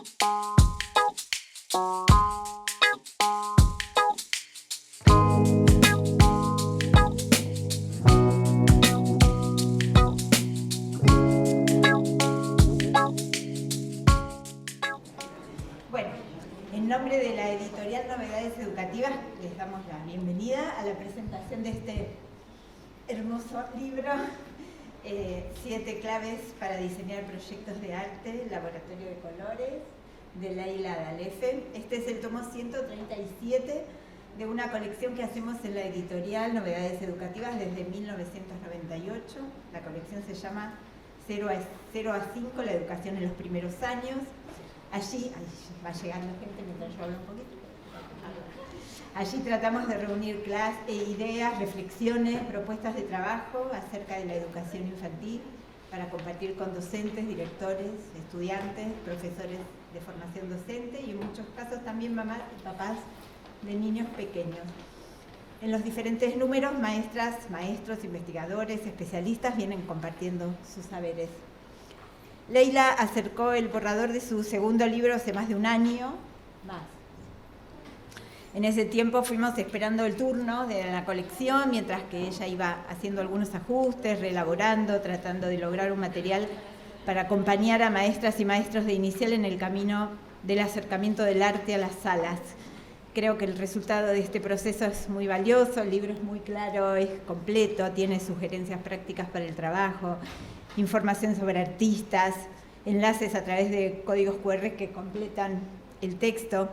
En nombre de la editorial Novedades Educativas, les damos la bienvenida a la presentación de este hermoso libro, 7 claves para diseñar proyectos de arte, laboratorio de colores, de Leila Dalefe. Este es el tomo 137 de una colección que hacemos en la editorial Novedades Educativas desde 1998. La colección se llama 0 a 5, la educación en los primeros años. Allí va llegando gente mientras yo hablo un poquito. Allí tratamos de reunir ideas, reflexiones, propuestas de trabajo acerca de la educación infantil para compartir con docentes, directores, estudiantes, profesores de formación docente y en muchos casos también mamás y papás de niños pequeños. En los diferentes números, maestras, maestros, investigadores, especialistas vienen compartiendo sus saberes. Leila acercó el borrador de su segundo libro hace más de un año, más. En ese tiempo fuimos esperando el turno de la colección, mientras que ella iba haciendo algunos ajustes, reelaborando, tratando de lograr un material para acompañar a maestras y maestros de inicial en el camino del acercamiento del arte a las salas. Creo que el resultado de este proceso es muy valioso, el libro es muy claro, es completo, tiene sugerencias prácticas para el trabajo, información sobre artistas, enlaces a través de códigos QR que completan el texto.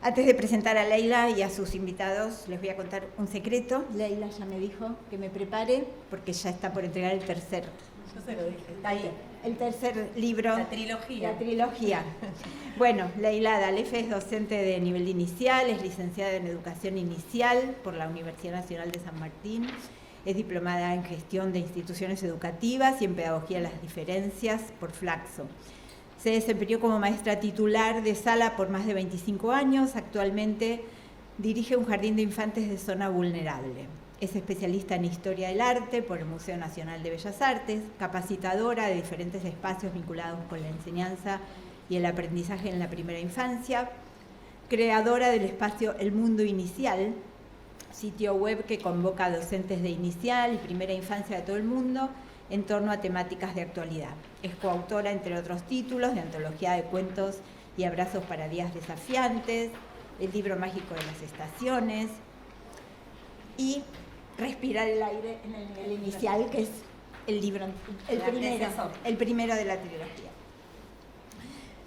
Antes de presentar a Leila y a sus invitados, les voy a contar un secreto. Leila ya me dijo que me prepare porque ya está por entregar el tercer. Yo se lo dije. El tercer libro. La trilogía. La trilogía. Bueno, Leila Dalefe es docente de nivel inicial, es licenciada en Educación Inicial por la Universidad Nacional de San Martín. Es diplomada en Gestión de Instituciones Educativas y en Pedagogía de las Diferencias por Flaxo. Se desempeñó como maestra titular de sala por más de 25 años. Actualmente dirige un jardín de infantes de zona vulnerable. Es especialista en Historia del Arte por el Museo Nacional de Bellas Artes, capacitadora de diferentes espacios vinculados con la enseñanza y el aprendizaje en la primera infancia, creadora del espacio El Mundo Inicial, sitio web que convoca a docentes de inicial y primera infancia de todo el mundo en torno a temáticas de actualidad. Es coautora, entre otros títulos, de Antología de Cuentos y Abrazos para Días Desafiantes, El Libro Mágico de las Estaciones y Respirar el Aire en el Nivel Inicial, que es el libro, el primero de la trilogía.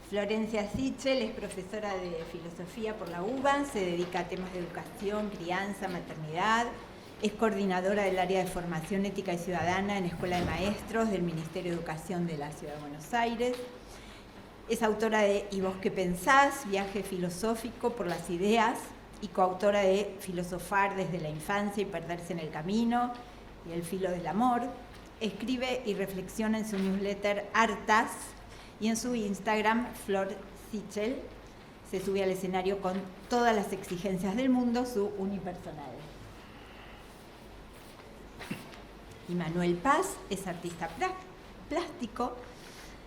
Florencia Sichel es profesora de filosofía por la UBA, se dedica a temas de educación, crianza, maternidad, es coordinadora del área de formación ética y ciudadana en Escuela de Maestros del Ministerio de Educación de la Ciudad de Buenos Aires, es autora de ¿Y vos qué pensás?, viaje filosófico por las ideas, y coautora de Filosofar desde la infancia y perderse en el camino y El filo del amor. Escribe y reflexiona en su newsletter Artas, y en su Instagram, Flor Sichel, se sube al escenario con todas las exigencias del mundo, su unipersonal. Y Manuel Paz es artista plástico,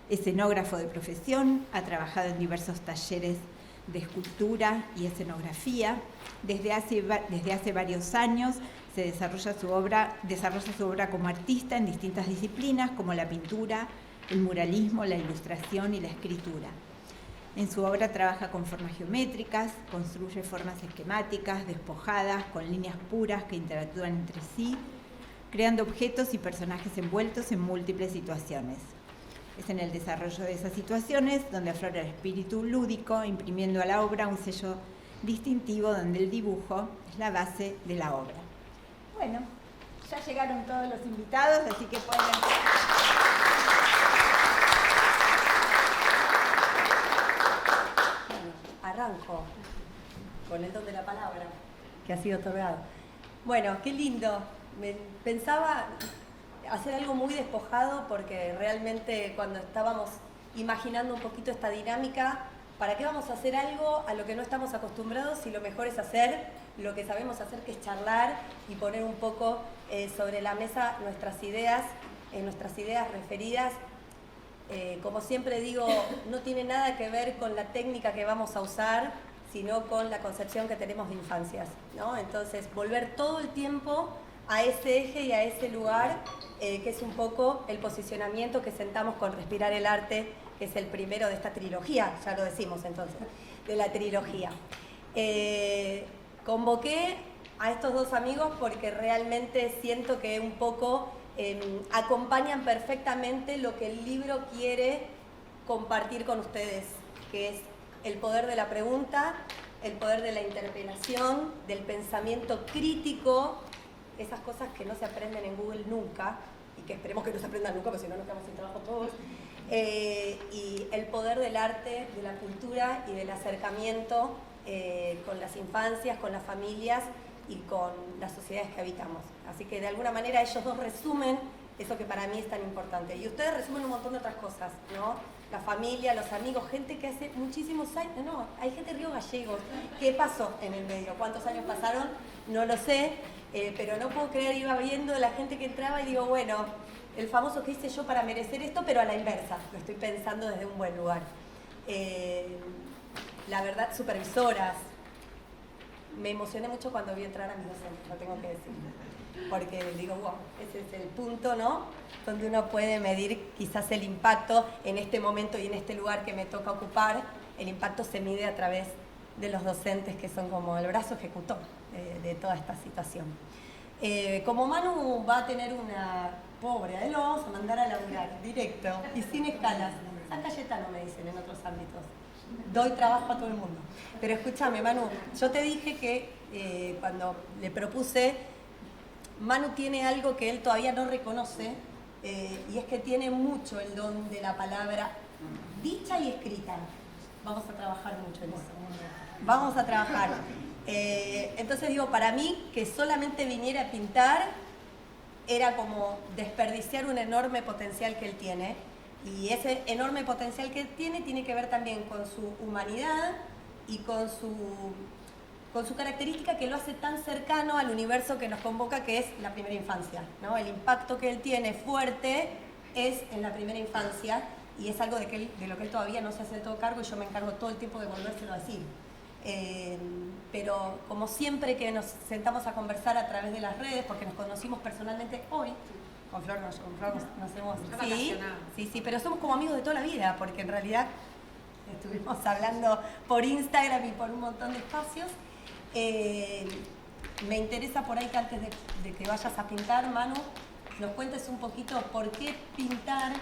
escenógrafo de profesión, ha trabajado en diversos talleres de escultura y escenografía. Desde hace varios años desarrolla su obra como artista en distintas disciplinas como la pintura, el muralismo, la ilustración y la escritura. En su obra trabaja con formas geométricas, construye formas esquemáticas, despojadas, con líneas puras que interactúan entre sí, creando objetos y personajes envueltos en múltiples situaciones. Es en el desarrollo de esas situaciones donde aflora el espíritu lúdico, imprimiendo a la obra un sello distintivo donde el dibujo es la base de la obra. Bueno, ya llegaron todos los invitados, así que pueden... Arranco con el don de la palabra que ha sido otorgado. Bueno, qué lindo. Pensaba hacer algo muy despojado porque realmente cuando estábamos imaginando un poquito esta dinámica, ¿para qué vamos a hacer algo a lo que no estamos acostumbrados si lo mejor es hacer lo que sabemos hacer, que es charlar y poner un poco sobre la mesa nuestras ideas referidas Como siempre digo, no tiene nada que ver con la técnica que vamos a usar, sino con la concepción que tenemos de infancias, ¿no? Entonces, volver todo el tiempo a ese eje y a ese lugar, que es un poco el posicionamiento que sentamos con Respirar el Arte, que es el primero de esta trilogía, ya lo decimos entonces, de la trilogía. Convoqué a estos dos amigos porque realmente siento que un poco acompañan perfectamente lo que el libro quiere compartir con ustedes, que es el poder de la pregunta, el poder de la interpelación, del pensamiento crítico, esas cosas que no se aprenden en Google nunca, y que esperemos que no se aprendan nunca, porque si no nos quedamos sin trabajo todos, y el poder del arte, de la cultura y del acercamiento con las infancias, con las familias y con las sociedades que habitamos. Así que de alguna manera ellos dos resumen eso que para mí es tan importante. Y ustedes resumen un montón de otras cosas, ¿no? La familia, los amigos, gente que hace muchísimos años, no, hay gente de Río Gallegos. ¿Qué pasó en el medio? ¿Cuántos años pasaron? No lo sé, pero no puedo creer, iba viendo la gente que entraba y digo, bueno, el famoso que hice yo para merecer esto, pero a la inversa, lo estoy pensando desde un buen lugar. La verdad, supervisoras. Me emocioné mucho cuando vi entrar a mis docentes, lo tengo que decir. Porque digo, wow, ese es el punto, ¿no? Donde uno puede medir quizás el impacto en este momento y en este lugar que me toca ocupar. El impacto se mide a través de los docentes que son como el brazo ejecutor de toda esta situación. Como Manu va a tener una pobre, a él lo vamos a mandar a laburar directo y sin escalas. San Cayetano me dicen en otros ámbitos. Doy trabajo a todo el mundo. Pero escúchame, Manu, yo te dije que cuando le propuse, Manu tiene algo que él todavía no reconoce, y es que tiene mucho el don de la palabra dicha y escrita. Vamos a trabajar mucho en eso. Vamos a trabajar. Entonces digo, para mí, que solamente viniera a pintar era como desperdiciar un enorme potencial que él tiene. Y ese enorme potencial que él tiene que ver también con su humanidad y con su característica que lo hace tan cercano al universo que nos convoca, que es la primera infancia, ¿no? El impacto que él tiene fuerte es en la primera infancia y es algo de lo que él todavía no se hace todo cargo y yo me encargo todo el tiempo de volvérselo a decir. Pero como siempre que nos sentamos a conversar a través de las redes, porque nos conocimos personalmente hoy, con Flor nos hemos... Sí, pero somos como amigos de toda la vida, porque en realidad estuvimos hablando por Instagram y por un montón de espacios. Me interesa por ahí que antes de que vayas a pintar, Manu, nos cuentes un poquito por qué pintar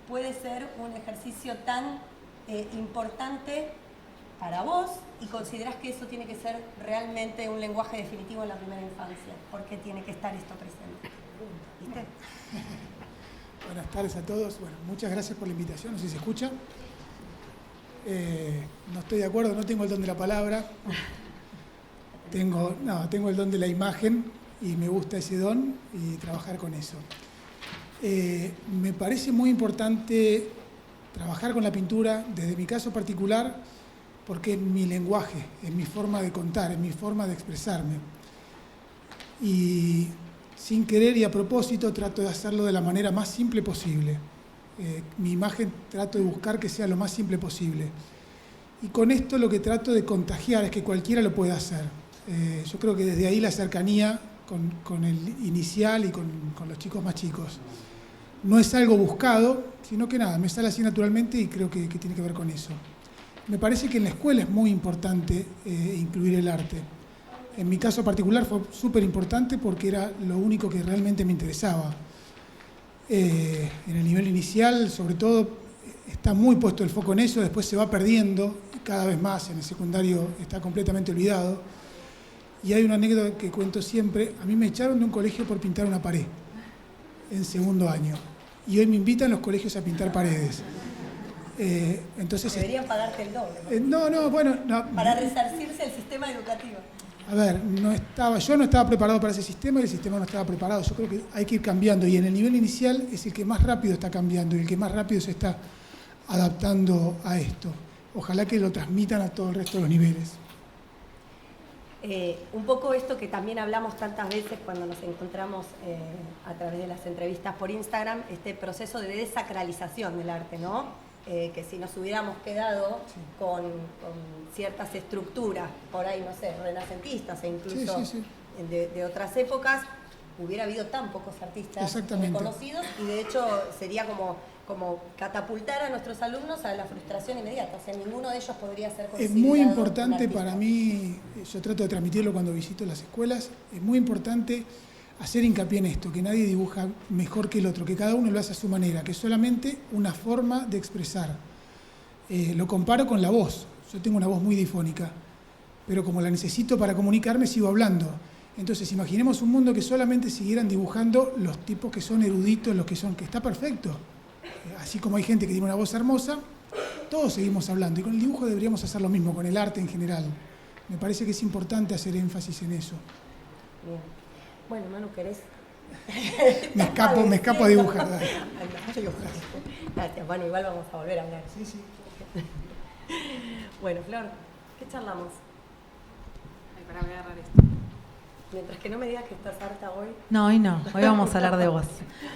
puede ser un ejercicio tan importante para vos y considerás que eso tiene que ser realmente un lenguaje definitivo en la primera infancia. ¿Por qué tiene que estar esto presente? ¿Viste? Buenas tardes a todos. Bueno, muchas gracias por la invitación. No sé si se escucha. No estoy de acuerdo, no tengo el don de la palabra. Tengo el don de la imagen y me gusta ese don y trabajar con eso. Me parece muy importante trabajar con la pintura, desde mi caso particular, porque es mi lenguaje, es mi forma de contar, es mi forma de expresarme. Y sin querer y a propósito trato de hacerlo de la manera más simple posible. Mi imagen trato de buscar que sea lo más simple posible. Y con esto lo que trato de contagiar es que cualquiera lo pueda hacer. Yo creo que desde ahí la cercanía con el inicial y con los chicos más chicos. No es algo buscado, sino que nada, me sale así naturalmente y creo que tiene que ver con eso. Me parece que en la escuela es muy importante incluir el arte. En mi caso particular fue súper importante porque era lo único que realmente me interesaba. En el nivel inicial, sobre todo, está muy puesto el foco en eso, después se va perdiendo cada vez más, en el secundario está completamente olvidado. Y hay una anécdota que cuento siempre, a mí me echaron de un colegio por pintar una pared en segundo año. Y hoy me invitan los colegios a pintar paredes. Entonces, deberían pagarte el doble. No. Para resarcirse el sistema educativo. A ver, yo no estaba preparado para ese sistema y el sistema no estaba preparado. Yo creo que hay que ir cambiando y en el nivel inicial es el que más rápido está cambiando y el que más rápido se está adaptando a esto. Ojalá que lo transmitan a todo el resto de los niveles. Un poco esto que también hablamos tantas veces cuando nos encontramos a través de las entrevistas por Instagram, este proceso de desacralización del arte, ¿no? Que si nos hubiéramos quedado con ciertas estructuras, por ahí, no sé, renacentistas e incluso de otras épocas, hubiera habido tan pocos artistas reconocidos y de hecho sería como catapultar a nuestros alumnos a la frustración inmediata. O sea, ninguno de ellos podría ser considerado. Es muy importante para mí, yo trato de transmitirlo cuando visito las escuelas, es muy importante hacer hincapié en esto, que nadie dibuja mejor que el otro, que cada uno lo hace a su manera, que es solamente una forma de expresar. Lo comparo con la voz. Yo tengo una voz muy difónica, pero como la necesito para comunicarme, sigo hablando. Entonces, imaginemos un mundo que solamente siguieran dibujando los tipos que son eruditos, que está perfecto. Así como hay gente que tiene una voz hermosa, todos seguimos hablando. Y con el dibujo deberíamos hacer lo mismo, con el arte en general. Me parece que es importante hacer énfasis en eso. Bien. Bueno, Manu, ¿querés? me escapo a dibujar. Gracias, Manu, igual vamos a volver a hablar. Sí, sí. Bueno, Flor, ¿qué charlamos? Ay, pará, voy a agarrar esto. Mientras que no me digas que estás harta hoy. No, hoy no. Hoy vamos a hablar de vos.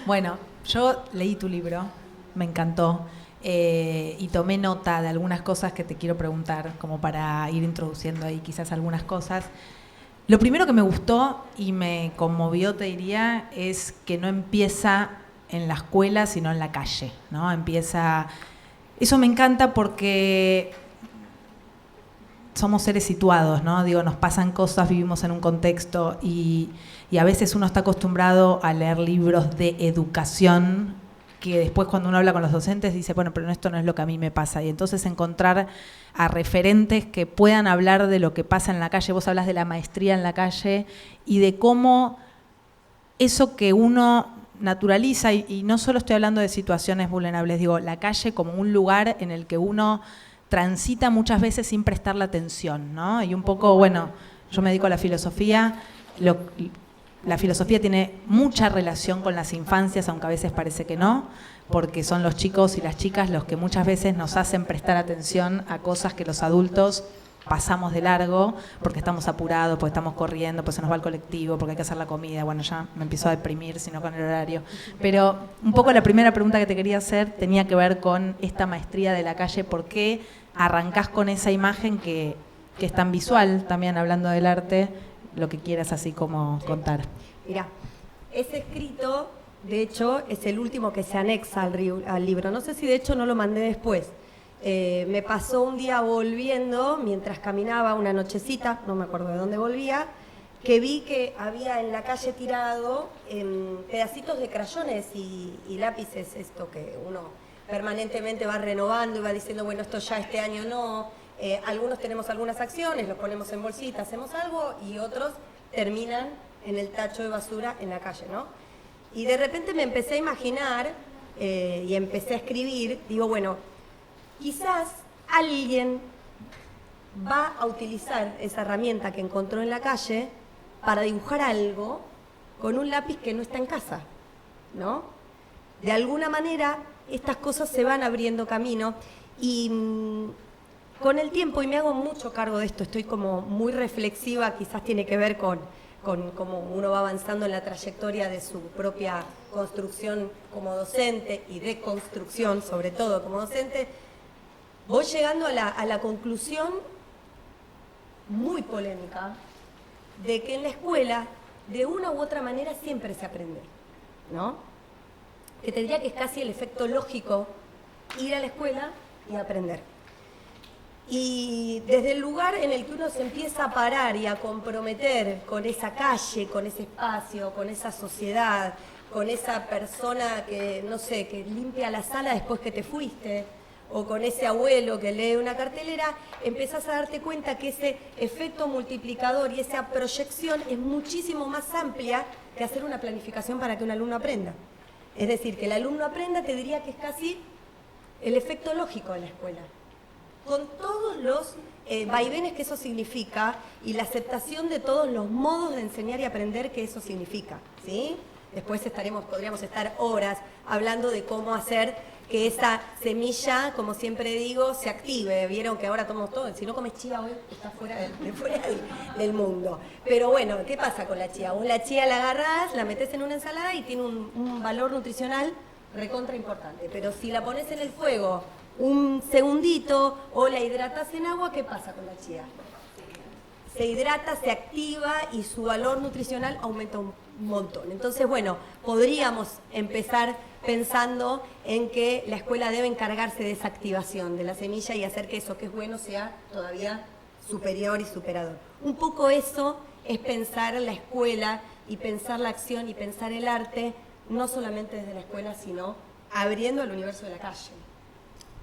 Bueno, yo leí tu libro, me encantó, y tomé nota de algunas cosas que te quiero preguntar, como para ir introduciendo ahí quizás algunas cosas. Lo primero que me gustó y me conmovió, te diría, es que no empieza en la escuela, sino en la calle, ¿no? Eso me encanta porque somos seres situados, ¿no? Digo, nos pasan cosas, vivimos en un contexto y a veces uno está acostumbrado a leer libros de educación que después cuando uno habla con los docentes dice, bueno, pero esto no es lo que a mí me pasa. Y entonces encontrar a referentes que puedan hablar de lo que pasa en la calle. Vos hablas de la maestría en la calle y de cómo eso que uno naturaliza, y no solo estoy hablando de situaciones vulnerables, digo, la calle como un lugar en el que uno transita muchas veces sin prestarle atención, ¿no? Y un poco, bueno, yo me dedico a la filosofía, la filosofía tiene mucha relación con las infancias, aunque a veces parece que no, porque son los chicos y las chicas los que muchas veces nos hacen prestar atención a cosas que los adultos pasamos de largo, porque estamos apurados, porque estamos corriendo, porque se nos va el colectivo, porque hay que hacer la comida. Bueno, ya me empiezo a deprimir, sino con el horario. Pero un poco la primera pregunta que te quería hacer tenía que ver con esta maestría de la calle. ¿Por qué arrancás con esa imagen que es tan visual, también hablando del arte, lo que quieras así como contar? Mirá, ese escrito, de hecho, es el último que se anexa al libro. No sé si de hecho no lo mandé después. Me pasó un día volviendo, mientras caminaba una nochecita, no me acuerdo de dónde volvía, que vi que había en la calle tirado pedacitos de crayones y lápices, esto que uno permanentemente va renovando y va diciendo, bueno, esto ya este año no. Algunos tenemos algunas acciones, los ponemos en bolsita, hacemos algo, y otros terminan en el tacho de basura en la calle, ¿no? Y de repente me empecé a imaginar y empecé a escribir, digo, bueno, quizás alguien va a utilizar esa herramienta que encontró en la calle para dibujar algo con un lápiz que no está en casa, ¿no? De alguna manera estas cosas se van abriendo camino y con el tiempo, y me hago mucho cargo de esto, estoy como muy reflexiva, quizás tiene que ver con cómo uno va avanzando en la trayectoria de su propia construcción como docente y de construcción, sobre todo como docente. Voy llegando a la conclusión muy polémica de que en la escuela, de una u otra manera, siempre se aprende, ¿no? Que te diría que es casi el efecto lógico ir a la escuela y aprender. Y desde el lugar en el que uno se empieza a parar y a comprometer con esa calle, con ese espacio, con esa sociedad, con esa persona que, no sé, que limpia la sala después que te fuiste, o con ese abuelo que lee una cartelera, empezás a darte cuenta que ese efecto multiplicador y esa proyección es muchísimo más amplia que hacer una planificación para que un alumno aprenda. Es decir, que el alumno aprenda, te diría que es casi el efecto lógico de la escuela, con todos los vaivenes que eso significa y la aceptación de todos los modos de enseñar y aprender que eso significa, ¿sí? después podríamos estar horas hablando de cómo hacer que esa semilla, como siempre digo, se active. Vieron que ahora tomamos todo, si no comes chía hoy, estás fuera del mundo. Pero bueno, ¿qué pasa con la chía? Vos la chía la agarrás, la metés en una ensalada y tiene un valor nutricional recontra importante. Pero si la pones en el fuego un segundito o la hidratas en agua, ¿qué pasa con la chía? Se hidrata, se activa y su valor nutricional aumenta un montón. Entonces, bueno, podríamos empezar pensando en que la escuela debe encargarse de esa activación de la semilla y hacer que eso que es bueno sea todavía superior y superador. Un poco eso es pensar la escuela y pensar la acción y pensar el arte, no solamente desde la escuela, sino abriendo el universo de la calle.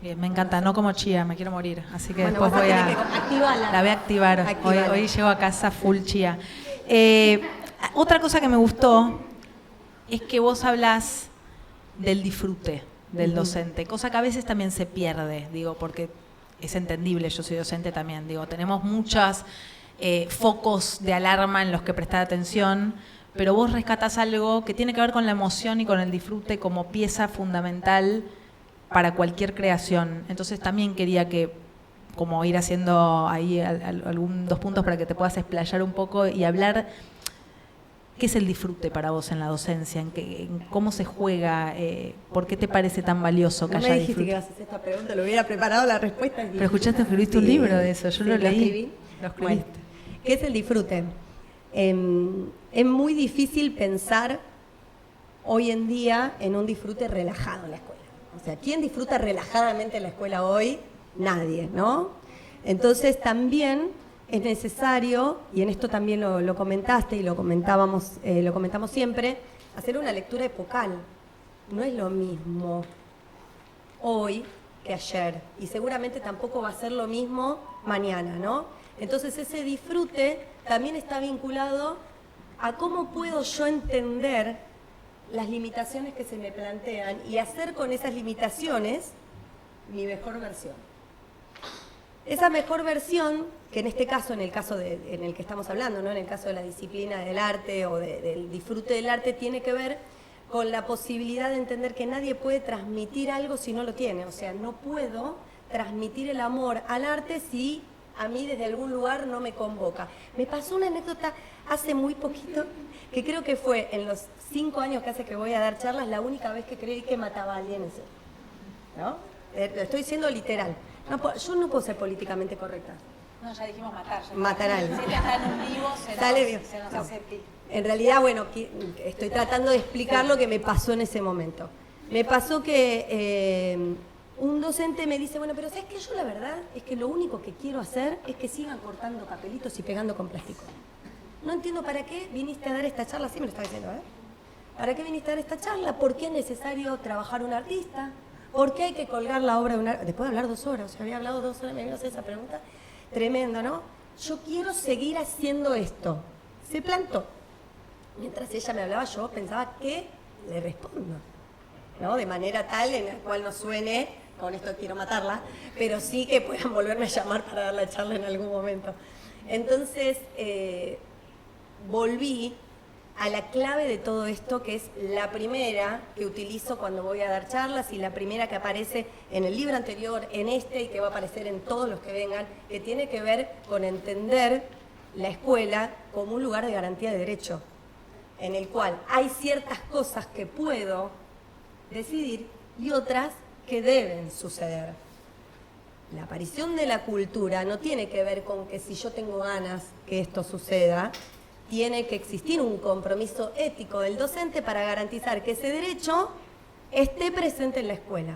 Bien, me encanta, no como chía, me quiero morir, así que Bueno, después voy a... activarla. La voy a activar, hoy llego a casa full chía. Otra cosa que me gustó es que vos hablas del disfrute del docente, cosa que a veces también se pierde, digo, porque es entendible, yo soy docente también, digo, tenemos muchos focos de alarma en los que prestar atención, pero vos rescatás algo que tiene que ver con la emoción y con el disfrute como pieza fundamental para cualquier creación. Entonces también quería que, como ir haciendo ahí algún 2 puntos para que te puedas explayar un poco y hablar qué es el disfrute para vos en la docencia, en cómo se juega, por qué te parece tan valioso que haya disfrute. No me dijiste que ibas a hacer esta pregunta, lo hubiera preparado la respuesta. Pero escuchaste, escribiste un libro de eso, yo lo leí. Lo escribí. Bueno, ¿qué es el disfrute? Es muy difícil pensar hoy en día en un disfrute relajado en la escuela. O sea, ¿quién disfruta relajadamente en la escuela hoy? Nadie, ¿no? Entonces también es necesario, y en esto también lo comentaste y lo comentamos siempre, hacer una lectura epocal. No es lo mismo hoy que ayer, y seguramente tampoco va a ser lo mismo mañana, ¿no? Entonces ese disfrute también está vinculado a cómo puedo yo entender las limitaciones que se me plantean y hacer con esas limitaciones mi mejor versión. Esa mejor versión, que en este caso, en el caso en el que estamos hablando, ¿no? En el caso de la disciplina del arte o del disfrute del arte, tiene que ver con la posibilidad de entender que nadie puede transmitir algo si no lo tiene. O sea, no puedo transmitir el amor al arte si a mí desde algún lugar no me convoca. Me pasó una anécdota hace muy poquito, que creo que fue en los 5 años que hace que voy a dar charlas, la única vez que creí que mataba a alguien en serio. ¿No? Lo estoy diciendo literal. Yo no puedo ser políticamente correcta. No, ya dijimos matar. Matar a alguien. Si está en un vivo, se nos hace pic. En realidad, bueno, estoy tratando de explicar lo que me pasó en ese momento. Me pasó que un docente me dice, bueno, pero ¿sabes qué? Yo la verdad es que lo único que quiero hacer es que sigan cortando papelitos y pegando con plástico. No entiendo para qué viniste a dar esta charla, sí me lo estaba diciendo, ¿eh? ¿Para qué viniste a dar esta charla? ¿Por qué es necesario trabajar un artista? ¿Por qué hay que colgar la obra de un artista? Después de hablar 2 horas, o sea, había hablado 2 horas, me vino a hacer esa pregunta. Tremendo, ¿no? Yo quiero seguir haciendo esto. Se plantó. Mientras ella me hablaba, yo pensaba, ¿qué le respondo? ¿No? De manera tal en la cual no suene, con esto quiero matarla, pero sí que puedan volverme a llamar para dar la charla en algún momento. Entonces, volví a la clave de todo esto, que es la primera que utilizo cuando voy a dar charlas y la primera que aparece en el libro anterior, en este y que va a aparecer en todos los que vengan, que tiene que ver con entender la escuela como un lugar de garantía de derecho, en el cual hay ciertas cosas que puedo decidir y otras que deben suceder. La aparición de la cultura no tiene que ver con que si yo tengo ganas que esto suceda, tiene que existir un compromiso ético del docente para garantizar que ese derecho esté presente en la escuela.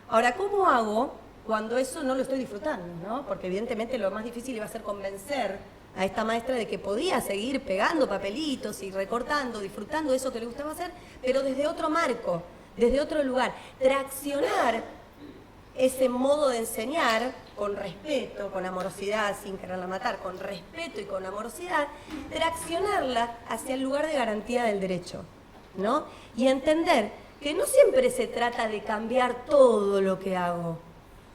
Ahora, ¿cómo hago cuando eso no lo estoy disfrutando, ¿no? Porque evidentemente lo más difícil iba a ser convencer a esta maestra de que podía seguir pegando papelitos y recortando, disfrutando de eso que le gustaba hacer, pero desde otro marco, desde otro lugar. Traccionar ese modo de enseñar con respeto, con amorosidad, sin quererla matar, con respeto y con amorosidad, traccionarla hacia el lugar de garantía del derecho, ¿no? Y entender que no siempre se trata de cambiar todo lo que hago,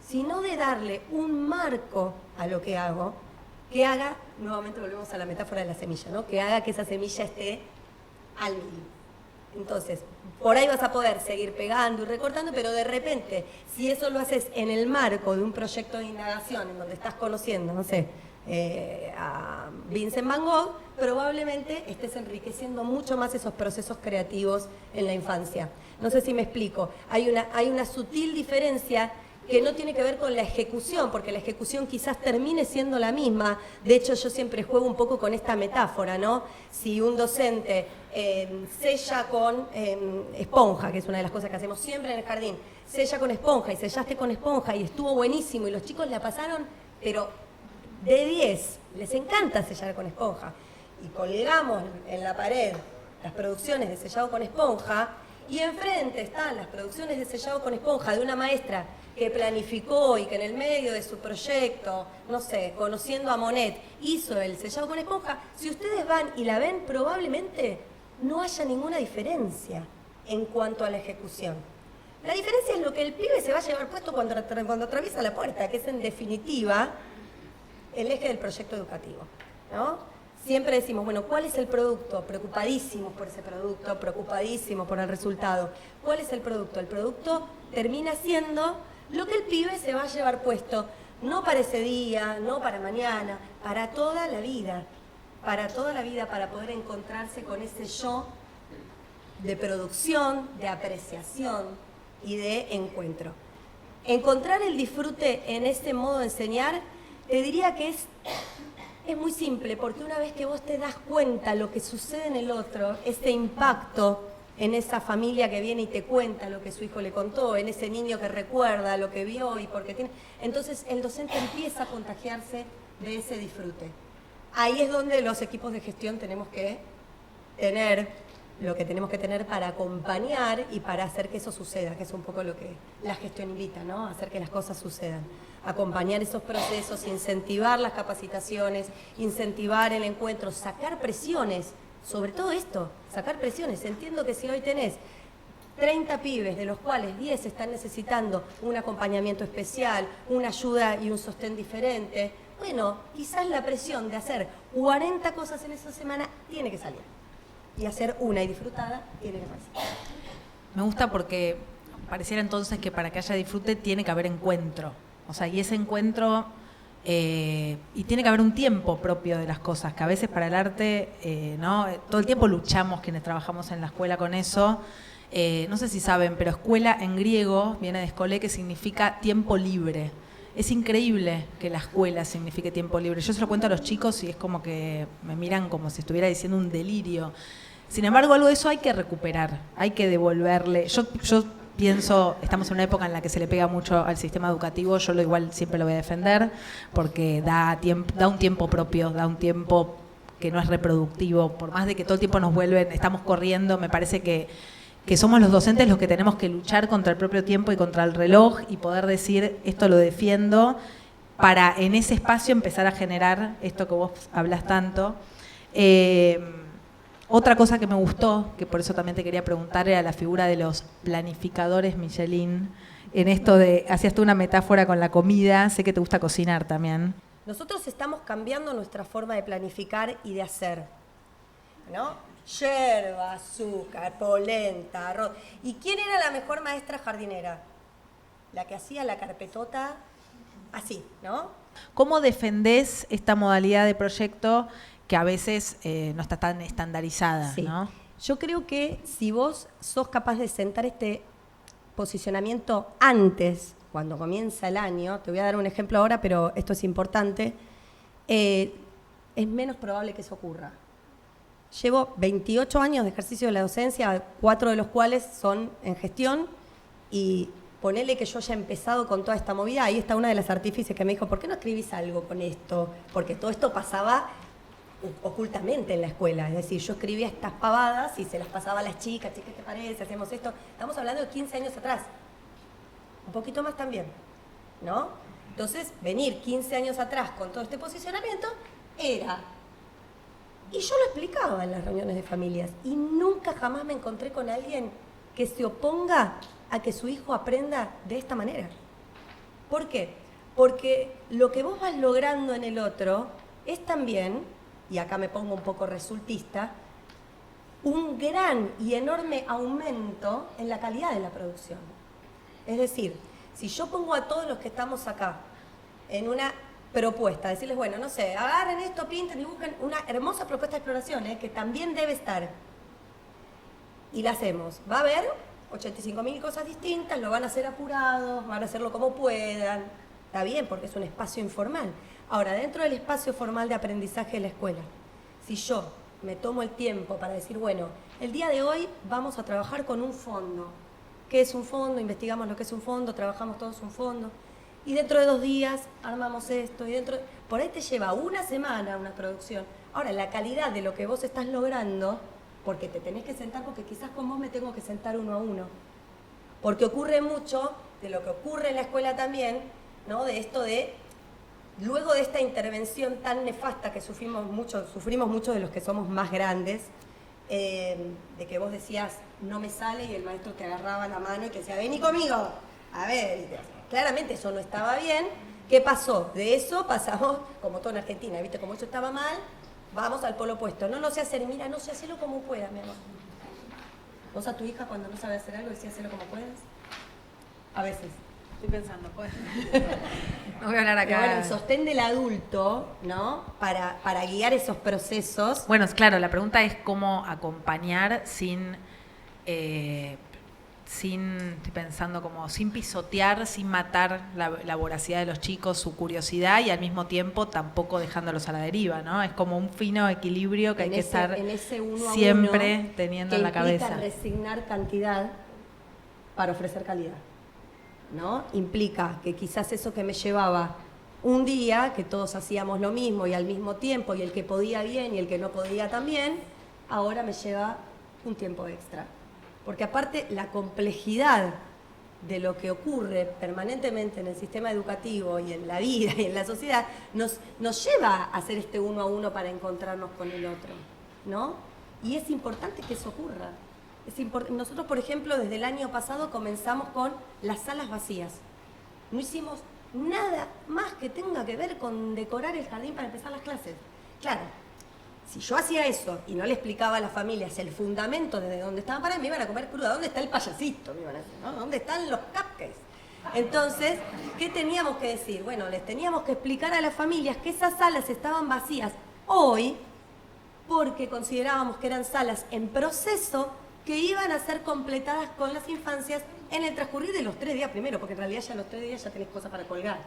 sino de darle un marco a lo que hago, que haga, nuevamente volvemos a la metáfora de la semilla, ¿no? Que haga que esa semilla esté al mil. Entonces, por ahí vas a poder seguir pegando y recortando, pero de repente, si eso lo haces en el marco de un proyecto de indagación en donde estás conociendo, no sé, a Vincent Van Gogh, probablemente estés enriqueciendo mucho más esos procesos creativos en la infancia. No sé si me explico. Hay una sutil diferencia que no tiene que ver con la ejecución, porque la ejecución quizás termine siendo la misma. De hecho, yo siempre juego un poco con esta metáfora, ¿no? Si un docente sella con esponja, que es una de las cosas que hacemos siempre en el jardín, sella con esponja y sellaste con esponja y estuvo buenísimo y los chicos la pasaron, pero de 10, les encanta sellar con esponja. Y colgamos en la pared las producciones de sellado con esponja y enfrente están las producciones de sellado con esponja de una maestra que planificó y que en el medio de su proyecto, no sé, conociendo a Monet, hizo el sellado con esponja. Si ustedes van y la ven, probablemente no haya ninguna diferencia en cuanto a la ejecución. La diferencia es lo que el pibe se va a llevar puesto cuando atraviesa la puerta, que es en definitiva el eje del proyecto educativo, ¿no? Siempre decimos, bueno, ¿cuál es el producto? Preocupadísimos por ese producto, preocupadísimos por el resultado. ¿Cuál es el producto? El producto termina siendo lo que el pibe se va a llevar puesto, no para ese día, no para mañana, para toda la vida, para poder encontrarse con ese yo de producción, de apreciación y de encuentro. Encontrar el disfrute en ese modo de enseñar, te diría que es muy simple, porque una vez que vos te das cuenta lo que sucede en el otro, ese impacto en esa familia que viene y te cuenta lo que su hijo le contó, en ese niño que recuerda lo que vio y porque tiene... Entonces el docente empieza a contagiarse de ese disfrute. Ahí es donde los equipos de gestión tenemos que tener lo que tenemos que tener para acompañar y para hacer que eso suceda, que es un poco lo que la gestión invita, ¿no? A hacer que las cosas sucedan. Acompañar esos procesos, incentivar las capacitaciones, incentivar el encuentro, sacar presiones. Sobre todo esto, sacar presiones. Entiendo que si hoy tenés 30 pibes, de los cuales 10 están necesitando un acompañamiento especial, una ayuda y un sostén diferente, bueno, quizás la presión de hacer 40 cosas en esa semana tiene que salir. Y hacer una y disfrutada tiene que pasar. Me gusta porque pareciera entonces que para que haya disfrute tiene que haber encuentro. O sea, y ese encuentro... y tiene que haber un tiempo propio de las cosas, que a veces para el arte, ¿no? Todo el tiempo luchamos quienes trabajamos en la escuela con eso. No sé si saben, pero escuela en griego viene de escolé, que significa tiempo libre. Es increíble que la escuela signifique tiempo libre. Yo se lo cuento a los chicos y es como que me miran como si estuviera diciendo un delirio. Sin embargo, algo de eso hay que recuperar, hay que devolverle. Yo pienso, estamos en una época en la que se le pega mucho al sistema educativo, yo igual siempre lo voy a defender, porque da un tiempo propio, da un tiempo que no es reproductivo, por más de que todo el tiempo nos vuelven, estamos corriendo, me parece que somos los docentes los que tenemos que luchar contra el propio tiempo y contra el reloj y poder decir, esto lo defiendo, para en ese espacio empezar a generar esto que vos hablas tanto. Otra cosa que me gustó, que por eso también te quería preguntar, era la figura de los planificadores Michelin. En esto de, hacías tú una metáfora con la comida, sé que te gusta cocinar también. Nosotros estamos cambiando nuestra forma de planificar y de hacer, ¿no? Yerba, azúcar, polenta, arroz. ¿Y quién era la mejor maestra jardinera? La que hacía la carpetota así, ¿no? ¿Cómo defendés esta modalidad de proyecto que a veces no está tan estandarizada, sí, ¿no? Yo creo que si vos sos capaz de sentar este posicionamiento antes, cuando comienza el año, te voy a dar un ejemplo ahora, pero esto es importante, es menos probable que eso ocurra. Llevo 28 años de ejercicio de la docencia, 4 de los cuales son en gestión, y ponele que yo haya empezado con toda esta movida. Ahí está una de las artífices que me dijo, ¿por qué no escribís algo con esto? Porque todo esto pasaba ocultamente en la escuela, es decir, yo escribía estas pavadas y se las pasaba a las chicas, ¿qué te parece? Hacemos esto. Estamos hablando de 15 años atrás, un poquito más también, ¿no? Entonces, venir 15 años atrás con todo este posicionamiento era... Y yo lo explicaba en las reuniones de familias y nunca jamás me encontré con alguien que se oponga a que su hijo aprenda de esta manera. ¿Por qué? Porque lo que vos vas logrando en el otro es también, y acá me pongo un poco resultista, un gran y enorme aumento en la calidad de la producción. Es decir, si yo pongo a todos los que estamos acá en una propuesta, decirles, bueno, no sé, agarren esto, pinten y busquen una hermosa propuesta de exploración, que también debe estar, y la hacemos, va a haber 85.000 cosas distintas, lo van a hacer apurados, van a hacerlo como puedan, está bien, porque es un espacio informal. Ahora, dentro del espacio formal de aprendizaje de la escuela, si yo me tomo el tiempo para decir, bueno, el día de hoy vamos a trabajar con un fondo. ¿Qué es un fondo? Investigamos lo que es un fondo, trabajamos todos un fondo. Y dentro de 2 días armamos esto. Por ahí te lleva una semana una producción. Ahora, la calidad de lo que vos estás logrando, porque te tenés que sentar, porque quizás con vos me tengo que sentar uno a uno. Porque ocurre mucho de lo que ocurre en la escuela también, ¿no? De esto de... Luego de esta intervención tan nefasta que sufrimos mucho de los que somos más grandes, de que vos decías, no me sale, y el maestro te agarraba la mano y te decía, vení conmigo, a ver, claramente eso no estaba bien. ¿Qué pasó? De eso pasamos, como todo en Argentina, ¿viste? Como eso estaba mal, vamos al polo opuesto. No lo sé hacer, mira, no sé, hacelo como puedas, mi amor. ¿Vos a tu hija cuando no sabe hacer algo decís, hacelo como puedas? A veces. Estoy pensando, pues. No voy a hablar acá. Pero bueno, el sostén del adulto, ¿no? Para guiar esos procesos. Bueno, claro, la pregunta es cómo acompañar sin, estoy pensando como, sin pisotear, sin matar la voracidad de los chicos, su curiosidad, y al mismo tiempo tampoco dejándolos a la deriva, ¿no? Es como un fino equilibrio que hay que estar en ese uno a siempre uno, teniendo en la cabeza. Que implica resignar cantidad para ofrecer calidad, ¿no? Implica que quizás eso que me llevaba un día, que todos hacíamos lo mismo y al mismo tiempo, y el que podía bien y el que no podía también, ahora me lleva un tiempo extra. Porque aparte la complejidad de lo que ocurre permanentemente en el sistema educativo y en la vida y en la sociedad nos lleva a hacer este uno a uno para encontrarnos con el otro, ¿no? Y es importante que eso ocurra. Nosotros, por ejemplo, desde el año pasado comenzamos con las salas vacías. No hicimos nada más que tenga que ver con decorar el jardín para empezar las clases. Claro, si yo hacía eso y no le explicaba a las familias el fundamento desde donde estaban paradas, me iban a comer cruda. ¿Dónde está el payasito? Me iban a decir, ¿no? ¿Dónde están los cupcakes? Entonces, ¿qué teníamos que decir? Bueno, les teníamos que explicar a las familias que esas salas estaban vacías hoy porque considerábamos que eran salas en proceso que iban a ser completadas con las infancias en el transcurrir de los 3 días primero, porque en realidad ya los 3 días ya tenés cosas para colgar.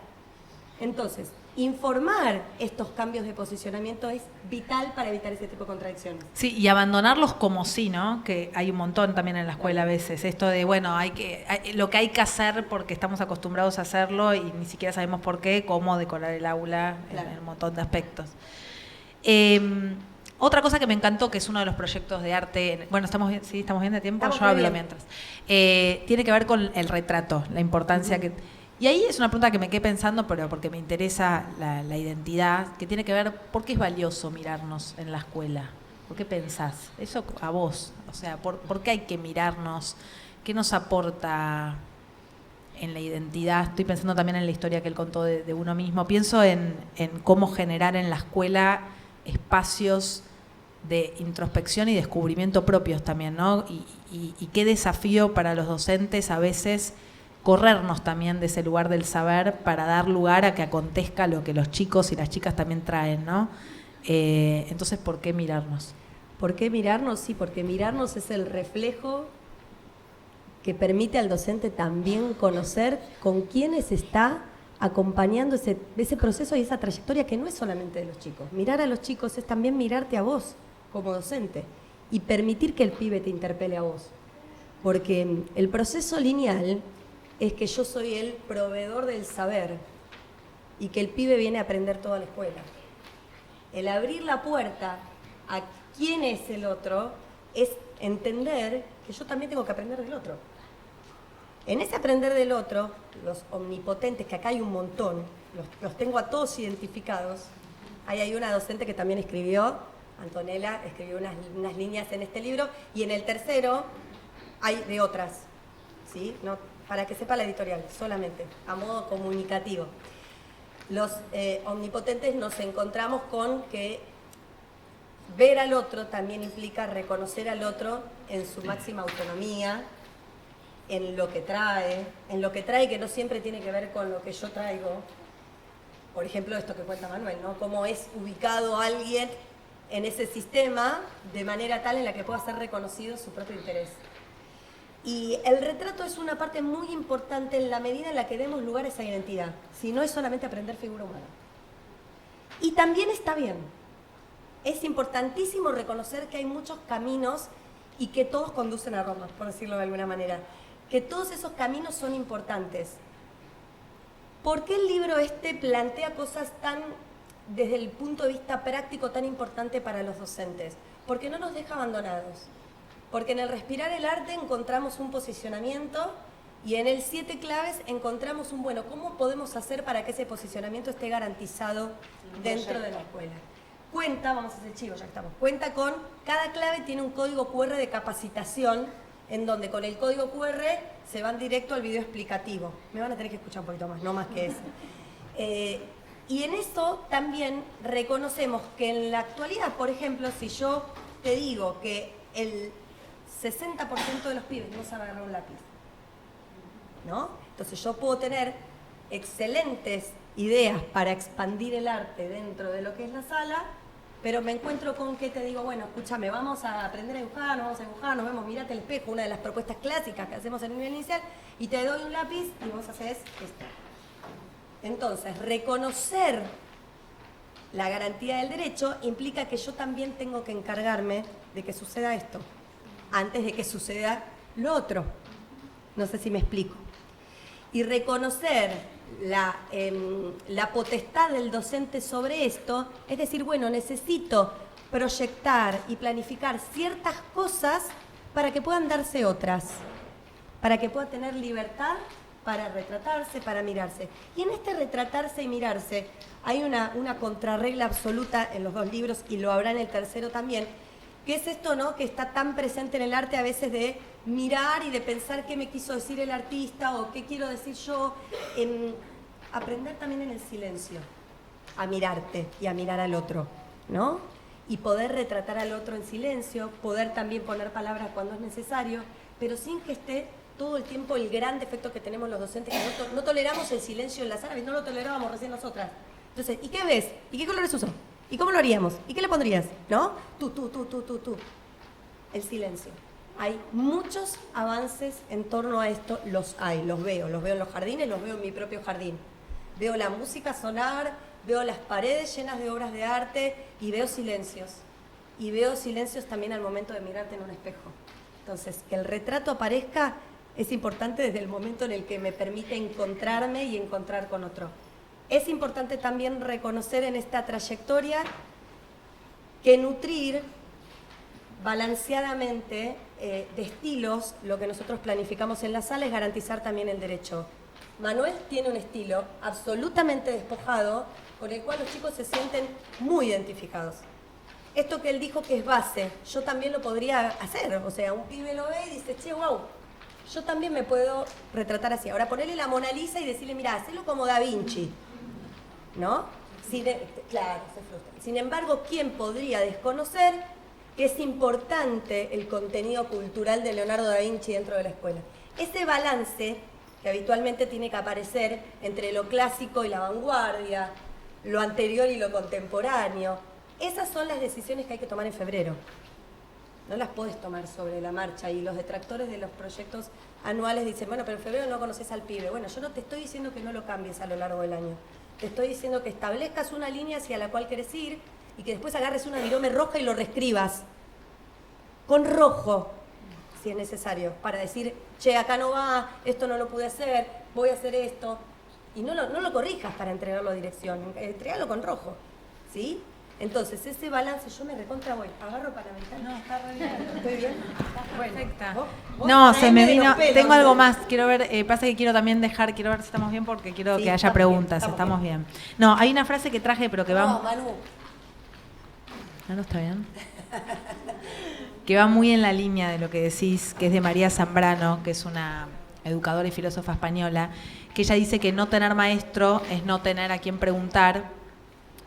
Entonces, informar estos cambios de posicionamiento es vital para evitar ese tipo de contradicciones. Sí, y abandonarlos como sí, ¿no? Que hay un montón también en la escuela a veces. Esto de, bueno, lo que hay que hacer porque estamos acostumbrados a hacerlo y ni siquiera sabemos por qué, cómo decorar el aula, claro, en un montón de aspectos. Otra cosa que me encantó, que es uno de los proyectos de arte, bueno, ¿estamos bien de tiempo? Yo hablo mientras. Tiene que ver con el retrato, la importancia que... Y ahí es una pregunta que me quedé pensando, pero porque me interesa la identidad, que tiene que ver, ¿por qué es valioso mirarnos en la escuela? ¿Por qué pensás? Eso a vos, o sea, ¿por qué hay que mirarnos? ¿Qué nos aporta en la identidad? Estoy pensando también en la historia que él contó de uno mismo. Pienso en cómo generar en la escuela espacios de introspección y descubrimiento propios también, ¿no? Y qué desafío para los docentes a veces corrernos también de ese lugar del saber para dar lugar a que acontezca lo que los chicos y las chicas también traen, ¿no? Entonces, ¿por qué mirarnos? ¿Por qué mirarnos? Sí, porque mirarnos es el reflejo que permite al docente también conocer con quiénes está acompañando ese proceso y esa trayectoria que no es solamente de los chicos. Mirar a los chicos es también mirarte a vos como docente y permitir que el pibe te interpele a vos. Porque el proceso lineal es que yo soy el proveedor del saber y que el pibe viene a aprender toda la escuela. El abrir la puerta a quién es el otro es entender que yo también tengo que aprender del otro. En ese aprender del otro, los omnipotentes, que acá hay un montón, los tengo a todos identificados. Ahí hay una docente que también escribió, Antonella, escribió unas líneas en este libro, y en el tercero hay de otras, ¿sí? No, para que sepa la editorial, solamente, a modo comunicativo. Los omnipotentes nos encontramos con que ver al otro también implica reconocer al otro en su máxima autonomía, en lo que trae que no siempre tiene que ver con lo que yo traigo. Por ejemplo, esto que cuenta Manuel, ¿no? Cómo es ubicado alguien en ese sistema de manera tal en la que pueda ser reconocido su propio interés. Y el retrato es una parte muy importante en la medida en la que demos lugar a esa identidad, si no es solamente aprender figura humana. Y también está bien. Es importantísimo reconocer que hay muchos caminos y que todos conducen a Roma, por decirlo de alguna manera. Que todos esos caminos son importantes. ¿Por qué el libro plantea cosas tan, desde el punto de vista práctico, tan importante para los docentes? Porque no nos deja abandonados. Porque en el respirar el arte encontramos un posicionamiento y en el 7 claves encontramos un, bueno, ¿cómo podemos hacer para que ese posicionamiento esté garantizado dentro de la escuela? Cuenta, vamos a hacer chivo, ya estamos, cuenta con, cada clave tiene un código QR de capacitación, en donde con el código QR se van directo al video explicativo. Me van a tener que escuchar un poquito más, no más que eso. Y en eso también reconocemos que en la actualidad, por ejemplo, si yo te digo que el 60% de los pibes no saben agarrar un lápiz, ¿no? Entonces yo puedo tener excelentes ideas para expandir el arte dentro de lo que es la sala, pero me encuentro con que te digo, bueno, escúchame, vamos a aprender a dibujar, nos vamos a dibujar, nos vemos, mirate el espejo, una de las propuestas clásicas que hacemos en el nivel inicial, y te doy un lápiz y vos haces esto. Entonces, reconocer la garantía del derecho implica que yo también tengo que encargarme de que suceda esto, antes de que suceda lo otro. No sé si me explico. Y reconocer la potestad del docente sobre esto, es decir, bueno, necesito proyectar y planificar ciertas cosas para que puedan darse otras, para que pueda tener libertad para retratarse, para mirarse. Y en este retratarse y mirarse hay una contrarregla absoluta en los dos libros, y lo habrá en el tercero también, que es esto, ¿no?, que está tan presente en el arte a veces, de mirar y de pensar qué me quiso decir el artista o qué quiero decir yo. Aprender también en el silencio a mirarte y a mirar al otro, ¿no? Y poder retratar al otro en silencio, poder también poner palabras cuando es necesario, pero sin que esté todo el tiempo el gran defecto que tenemos los docentes, que no toleramos el silencio en la sala, no lo tolerábamos recién nosotras. Entonces, ¿y qué ves? ¿Y qué colores uso? ¿Y cómo lo haríamos? ¿Y qué le pondrías? ¿No? Tú. El silencio. Hay muchos avances en torno a esto, los veo en los jardines, los veo en mi propio jardín. Veo la música sonar, veo las paredes llenas de obras de arte y veo silencios. Y veo silencios también al momento de mirarte en un espejo. Entonces, que el retrato aparezca es importante desde el momento en el que me permite encontrarme y encontrar con otro. Es importante también reconocer en esta trayectoria que nutrir balanceadamente de estilos lo que nosotros planificamos en la sala es garantizar también el derecho. Manuel tiene un estilo absolutamente despojado con el cual los chicos se sienten muy identificados. Esto que él dijo que es base, yo también lo podría hacer. O sea, un pibe lo ve y dice, che, wow, yo también me puedo retratar así. Ahora ponerle la Mona Lisa y decirle, mirá, hacelo como Da Vinci, ¿no? Claro, se frustra. Sin embargo, ¿quién podría desconocer que es importante el contenido cultural de Leonardo da Vinci dentro de la escuela? Ese balance que habitualmente tiene que aparecer entre lo clásico y la vanguardia, lo anterior y lo contemporáneo, esas son las decisiones que hay que tomar en febrero. No las podés tomar sobre la marcha, y los detractores de los proyectos anuales dicen, bueno, pero en febrero no conoces al pibe. Bueno, yo no te estoy diciendo que no lo cambies a lo largo del año. Te estoy diciendo que establezcas una línea hacia la cual querés ir y que después agarres una virome roja y lo reescribas con rojo, si es necesario, para decir, che, acá no va, esto no lo pude hacer, voy a hacer esto. Y no lo corrijas para entregarlo a dirección, entregalo con rojo, ¿sí? Entonces, ese balance, yo me recontra voy, agarro para meditar. No, está re bien. ¿Estoy bien? Perfecta. ¿Vos No, se me traeme de vino. los pelos, Tengo algo ¿no? más. Quiero ver. Pasa que quiero también quiero ver si estamos bien, porque quiero Sí, que haya estamos preguntas. bien, Estamos bien. No, hay una frase que traje, pero que va. No, Manu. No está bien. Que va muy en la línea de lo que decís, que es de María Zambrano, que es una educadora y filósofa española, que ella dice que no tener maestro es no tener a quien preguntar,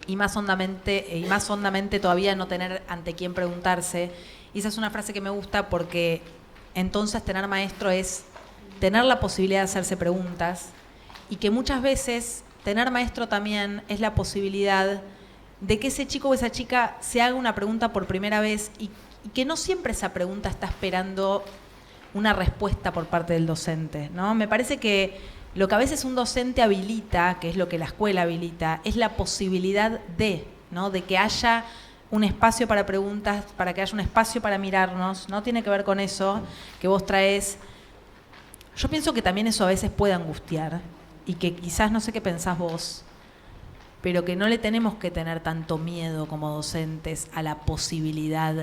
y más hondamente todavía no tener ante quién preguntarse. Y esa es una frase que me gusta porque entonces tener maestro es tener la posibilidad de hacerse preguntas y que muchas veces tener maestro también es la posibilidad de que ese chico o esa chica se haga una pregunta por primera vez y que no siempre esa pregunta está esperando una respuesta por parte del docente, ¿no? Me parece que lo que a veces un docente habilita, que es lo que la escuela habilita, es la posibilidad de, ¿no? De que haya un espacio para preguntas, para que haya un espacio para mirarnos, ¿no? Tiene que ver con eso que vos traes. Yo pienso que también eso a veces puede angustiar y que quizás, no sé qué pensás vos, pero que no le tenemos que tener tanto miedo como docentes a la posibilidad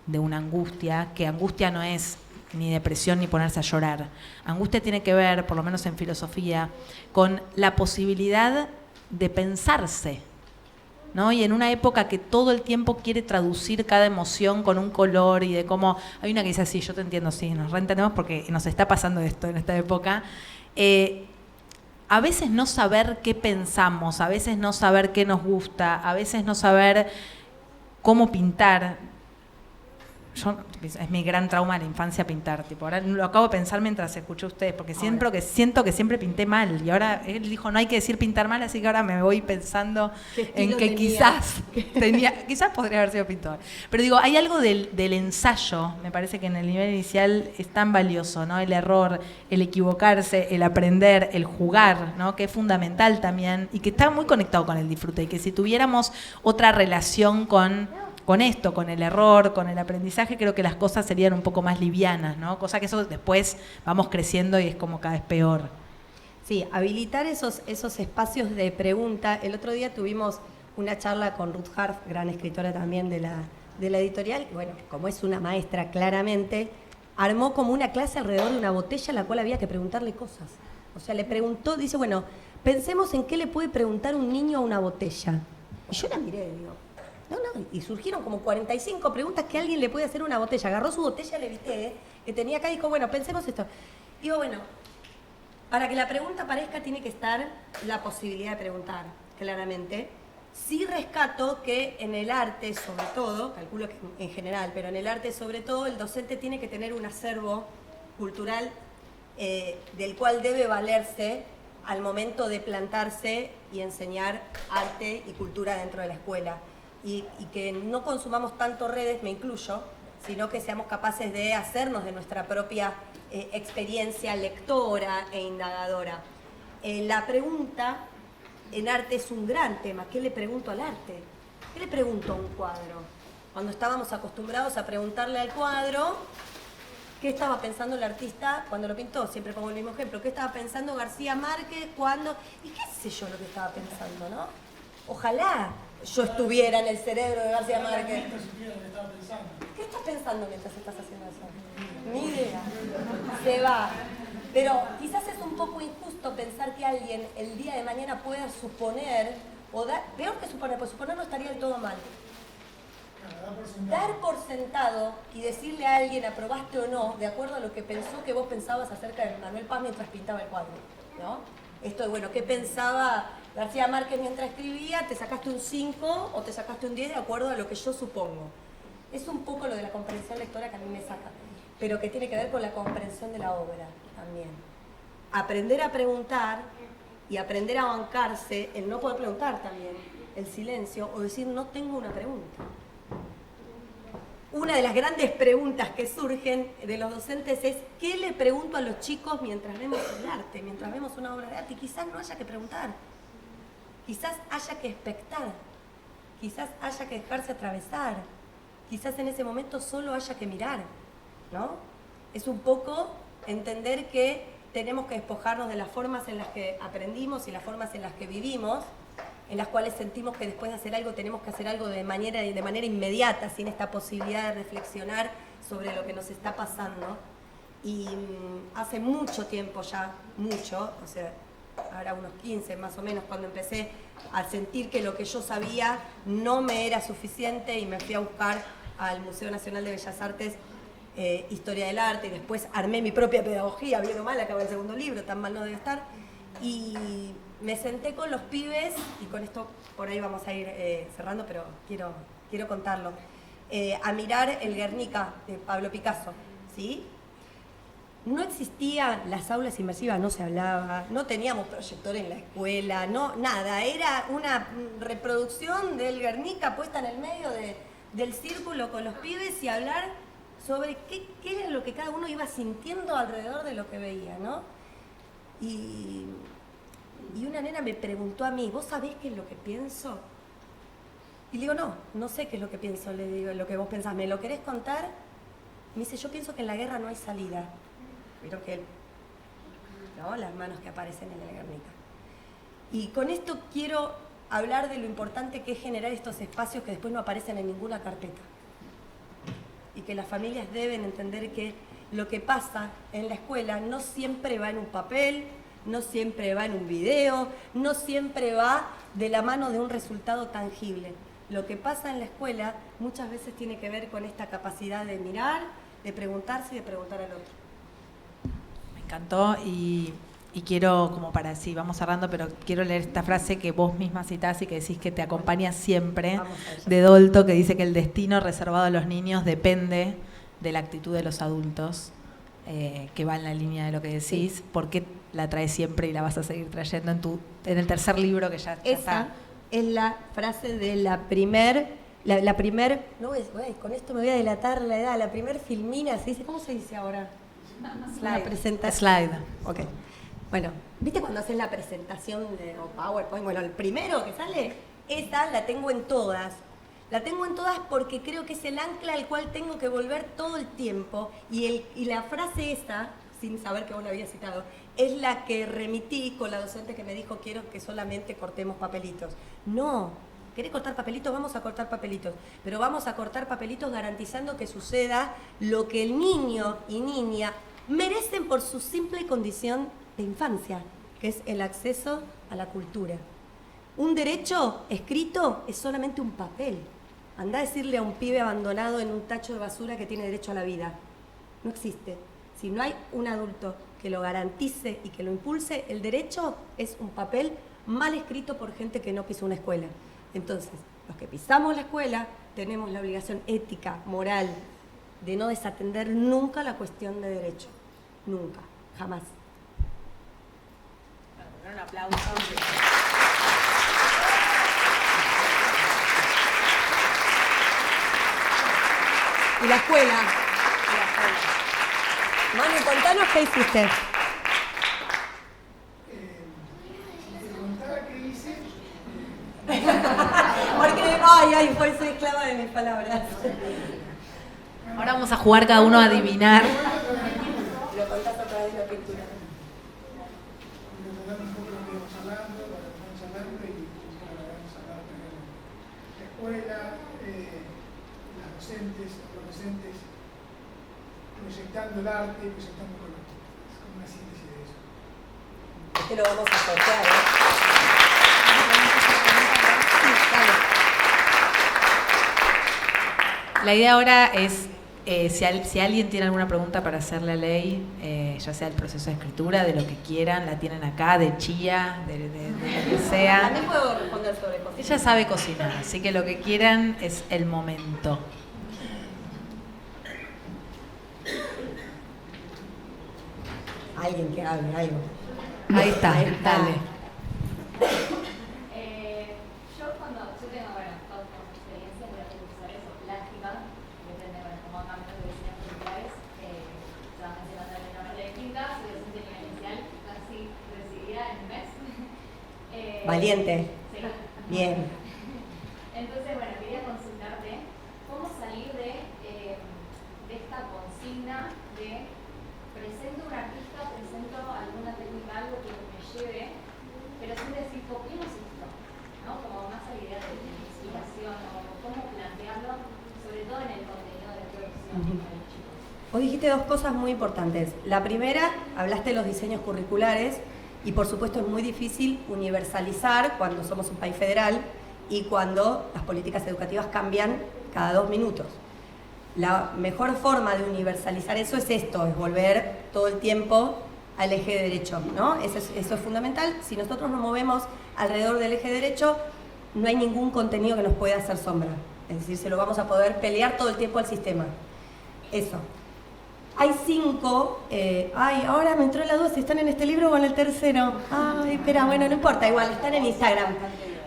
de una angustia, que angustia no es ni depresión ni ponerse a llorar. Angustia tiene que ver, por lo menos en filosofía, con la posibilidad de pensarse, ¿no? Y en una época que todo el tiempo quiere traducir cada emoción con un color y de cómo... Hay una que dice así, yo te entiendo, sí, nos reentendemos porque nos está pasando esto en esta época. A veces no saber qué pensamos, a veces no saber qué nos gusta, a veces no saber cómo pintar. Es mi gran trauma de la infancia pintar. Tipo, ahora lo acabo de pensar mientras escuché a ustedes, porque siento que siempre pinté mal. Y ahora él dijo, no hay que decir pintar mal, así que ahora me voy pensando en que quizás podría haber sido pintor. Pero digo, hay algo del ensayo, me parece que en el nivel inicial es tan valioso, ¿no? El error, el equivocarse, el aprender, el jugar, ¿no? Que es fundamental también y que está muy conectado con el disfrute. Y que si tuviéramos otra relación con esto, con el error, con el aprendizaje, creo que las cosas serían un poco más livianas, ¿no? Cosa que eso después vamos creciendo y es como cada vez peor. Sí, habilitar esos espacios de pregunta. El otro día tuvimos una charla con Ruth Harf, gran escritora también de la editorial, y bueno, como es una maestra claramente, armó como una clase alrededor de una botella a la cual había que preguntarle cosas. O sea, le preguntó, dice, bueno, pensemos en qué le puede preguntar un niño a una botella. Y yo la miré, digo, no, y surgieron como 45 preguntas que alguien le puede hacer a una botella. Agarró su botella, le evité, que tenía acá y dijo, bueno, pensemos esto. Digo, bueno, para que la pregunta aparezca tiene que estar la posibilidad de preguntar, claramente. Sí rescato que en el arte, sobre todo, calculo que en general, pero en el arte sobre todo, el docente tiene que tener un acervo cultural del cual debe valerse al momento de plantarse y enseñar arte y cultura dentro de la escuela. Y que no consumamos tanto redes, me incluyo, sino que seamos capaces de hacernos de nuestra propia experiencia lectora e indagadora. La pregunta en arte es un gran tema. ¿Qué le pregunto al arte? ¿Qué le pregunto a un cuadro? Cuando estábamos acostumbrados a preguntarle al cuadro qué estaba pensando el artista cuando lo pintó, siempre pongo el mismo ejemplo, qué estaba pensando García Márquez cuando... Y qué sé yo lo que estaba pensando, ¿no? Ojalá yo estuviera en el cerebro de García Márquez. ¿Qué estás pensando mientras estás haciendo eso? Ni idea. Se va. Pero quizás es un poco injusto pensar que alguien el día de mañana pueda suponer, o peor que suponer, pues suponer no estaría del todo mal. Dar por sentado y decirle a alguien aprobaste o no, de acuerdo a lo que pensó que vos pensabas acerca de Manuel Paz mientras pintaba el cuadro, ¿no? Esto de, bueno, ¿qué pensaba García Márquez mientras escribía? ¿Te sacaste un 5 o te sacaste un 10 de acuerdo a lo que yo supongo? Es un poco lo de la comprensión lectora que a mí me saca, pero que tiene que ver con la comprensión de la obra también. Aprender a preguntar y aprender a bancarse, el no poder preguntar también, el silencio, o decir no tengo una pregunta. Una de las grandes preguntas que surgen de los docentes es ¿qué le pregunto a los chicos mientras vemos el arte, mientras vemos una obra de arte? Y quizás no haya que preguntar, quizás haya que expectar, quizás haya que dejarse atravesar, quizás en ese momento solo haya que mirar, ¿no? Es un poco entender que tenemos que despojarnos de las formas en las que aprendimos y las formas en las que vivimos, en las cuales sentimos que después de hacer algo tenemos que hacer algo de manera inmediata, sin esta posibilidad de reflexionar sobre lo que nos está pasando. Y hace mucho tiempo ya, o sea, ahora unos 15 más o menos, cuando empecé a sentir que lo que yo sabía no me era suficiente y me fui a buscar al Museo Nacional de Bellas Artes Historia del Arte, y después armé mi propia pedagogía, bien o mal, acabé el segundo libro, tan mal no debe estar, y me senté con los pibes, y con esto por ahí vamos a ir cerrando, pero quiero contarlo, a mirar el Guernica de Pablo Picasso, ¿sí? No existían las aulas inmersivas, no se hablaba, no teníamos proyector en la escuela, no, nada, era una reproducción del Guernica puesta en el medio del círculo con los pibes y hablar sobre qué era lo que cada uno iba sintiendo alrededor de lo que veía, ¿no? Y una nena me preguntó a mí, ¿vos sabés qué es lo que pienso? Y le digo, no sé qué es lo que pienso, le digo, lo que vos pensás, ¿me lo querés contar? Me dice, yo pienso que en la guerra no hay salida. Vieron que ¿no? Las manos que aparecen en el Guernica. Y con esto quiero hablar de lo importante que es generar estos espacios que después no aparecen en ninguna carpeta. Y que las familias deben entender que lo que pasa en la escuela no siempre va en un papel, no siempre va en un video, no siempre va de la mano de un resultado tangible. Lo que pasa en la escuela muchas veces tiene que ver con esta capacidad de mirar, de preguntarse y de preguntar al otro. Me encantó y quiero, como para, sí, vamos cerrando, pero quiero leer esta frase que vos misma citás y que decís que te acompaña siempre, de Dolto, que dice que el destino reservado a los niños depende de la actitud de los adultos, que va en la línea de lo que decís. Sí. ¿Por qué la traes siempre y la vas a seguir trayendo en el tercer libro que ya está? Esa es la frase de la primer, no, con esto me voy a delatar la edad, la primer filmina, ¿se dice? ¿Cómo se dice ahora? Slide. Presentación. Slide. Ok. Bueno, ¿viste cuando haces la presentación o PowerPoint? Bueno, el primero que sale, esa la tengo en todas. La tengo en todas porque creo que es el ancla al cual tengo que volver todo el tiempo. Y la frase esa, sin saber que vos la habías citado, es la que remití con la docente que me dijo, quiero que solamente cortemos papelitos. No, ¿querés cortar papelitos? Vamos a cortar papelitos. Pero vamos a cortar papelitos garantizando que suceda lo que el niño y niña merecen por su simple condición de infancia, que es el acceso a la cultura. Un derecho escrito es solamente un papel. Andá a decirle a un pibe abandonado en un tacho de basura que tiene derecho a la vida. No existe. Si no hay un adulto que lo garantice y que lo impulse, el derecho es un papel mal escrito por gente que no pisó una escuela. Entonces, los que pisamos la escuela tenemos la obligación ética, moral, de no desatender nunca la cuestión de derecho. Nunca, jamás. Un aplauso. Y la escuela. Manu, contanos qué hiciste. Si te contara qué hice... Porque, soy esclava de mis palabras. Ahora vamos a jugar cada uno a adivinar. Lo contás a través de la pintura. Recordar un poco lo que íbamos hablando, lo que estamos hablando y lo que habíamos hablado también en la escuela, las docentes, los profesores, proyectando el arte, proyectando con los chicos. Es como una síntesis de eso. Este lo vamos a sortear, ¿eh? La idea ahora es, si alguien tiene alguna pregunta para hacerle a Ley, ya sea del proceso de escritura, de lo que quieran, la tienen acá, de chía, de lo que sea. También puedo responder sobre cosas. Ella sabe cocinar, así que lo que quieran es el momento. Alguien que hable, algo. Ahí está, dale. Yo tengo, todas las experiencias de artes visuales o plásticas, depende, como ámbitos de diseños culturales, se van mencionando de una manera distinta, soy docente de nivel inicial, casi recibida en un mes. Valiente. Sí. Bien. Entonces, quería consultarte cómo salir de esta consigna de presento un artista, presento alguna técnica, algo que me lleve, pero sin decir copiemos esto, ¿no? Como más a la idea de inspiración o cómo plantearlo, sobre todo en el contenido de producción para los chicos. Vos dijiste dos cosas muy importantes. La primera, hablaste de los diseños curriculares y por supuesto es muy difícil universalizar cuando somos un país federal y cuando las políticas educativas cambian cada 2 minutos. La mejor forma de universalizar eso es esto, es volver todo el tiempo al eje derecho, ¿no? Eso es fundamental. Si nosotros nos movemos alrededor del eje derecho, no hay ningún contenido que nos pueda hacer sombra. Es decir, se lo vamos a poder pelear todo el tiempo al sistema. Eso. Hay 5, ahora me entró la duda si están en este libro o en el tercero. Ay, espera, bueno, no importa, igual, están en Instagram.